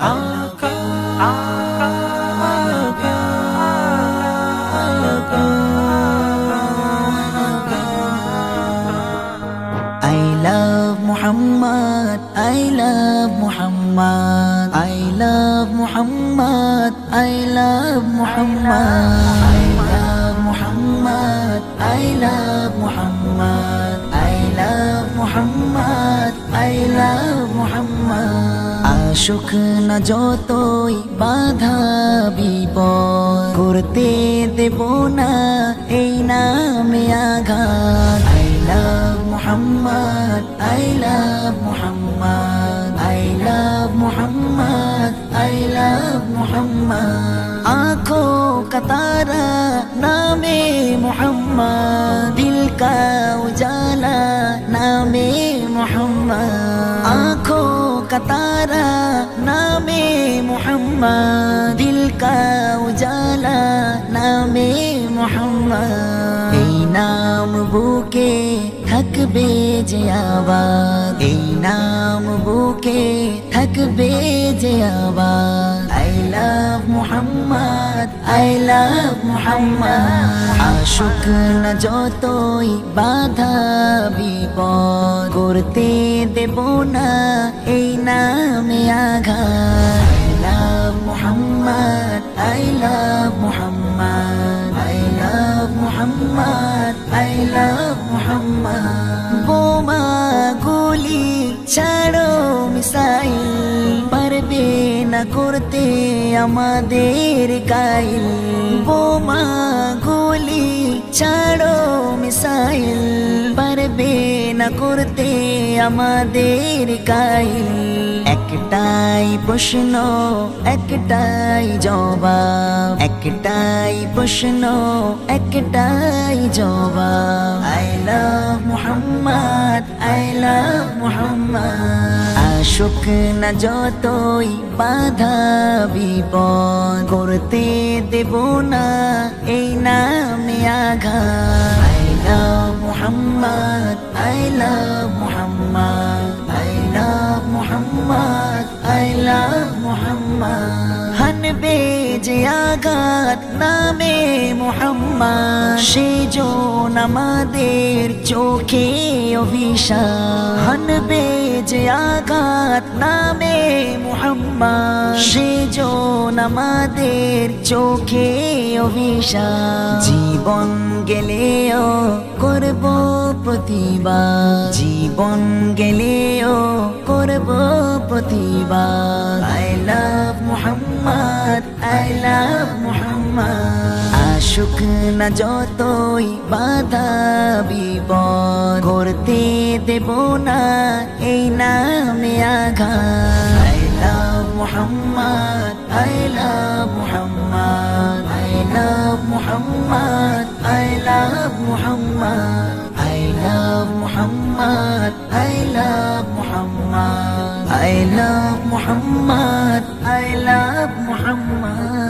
आका आका I love Muhammad, I love Muhammad, I love Muhammad, I love Muhammad, I love Muhammad, I love Muhammad, I love Muhammad, I love Muhammad. আশুক না যতই বাধা বিপদ করতে দেব না এই নামে আঘাত। I love Muhammad, I love Muhammad, I love Muhammad, I love Muhammad. आँखों का तारा नामे मोहम्मद, दिल का उजाला नामे मोहम्मद। आँखों का तारा नामे मोहम्मद, दिल का उजाला नामे मोहम्मद। এই নাম বুকে থাকবে যে আবাদ, এই নাম বুকে থাকবে যে আবাদ। I love Muhammad, I love Muhammad. আশুক না যতই বাধা বিপদ করতে দেব না এই নামে আঘাত। I love Muhammad, I love Muhammad, I love Muhammad, I love Muhammad. বোমা গুলি ছাড়ো মিসাইল পারবে না করতে আমাদের কাইল। বোমা গুলি ছাড়ো মিসাইল পারবে না করতে আমাদের কাইল। একটাই প্রশ্ন একটাই জবাব, একটাই প্রশ্ন একটাই জবাব। I love Muhammad, I love Muhammad. আশুক না যতই বাধা বিপদ করতে দেব না এই নামে আঘাত। I love Muhammad, I love Muhammad, I love Muhammad, I love Muhammad. হানবে যে আঘাত নামে মোহাম্মদ, সেজন আমাদের চোখে অভিশাপ। হানবে যে আঘাত নামে মোহাম্মদ, সেজন আমাদের চোখে অভিশাপ। জীবন গেলেও করব প্রতিবাদ, জীবন গেলেও করব প্রতিবাদ। I love Muhammad, I love Muhammad. আশুক না যতই বাধা বিপদ করতে দেব না এই নামে আঘাত। I love Muhammad, I love Muhammad, I love Muhammad, I love Muhammad, I love Muhammad, I love Muhammad, I love Muhammad, I love Muhammad.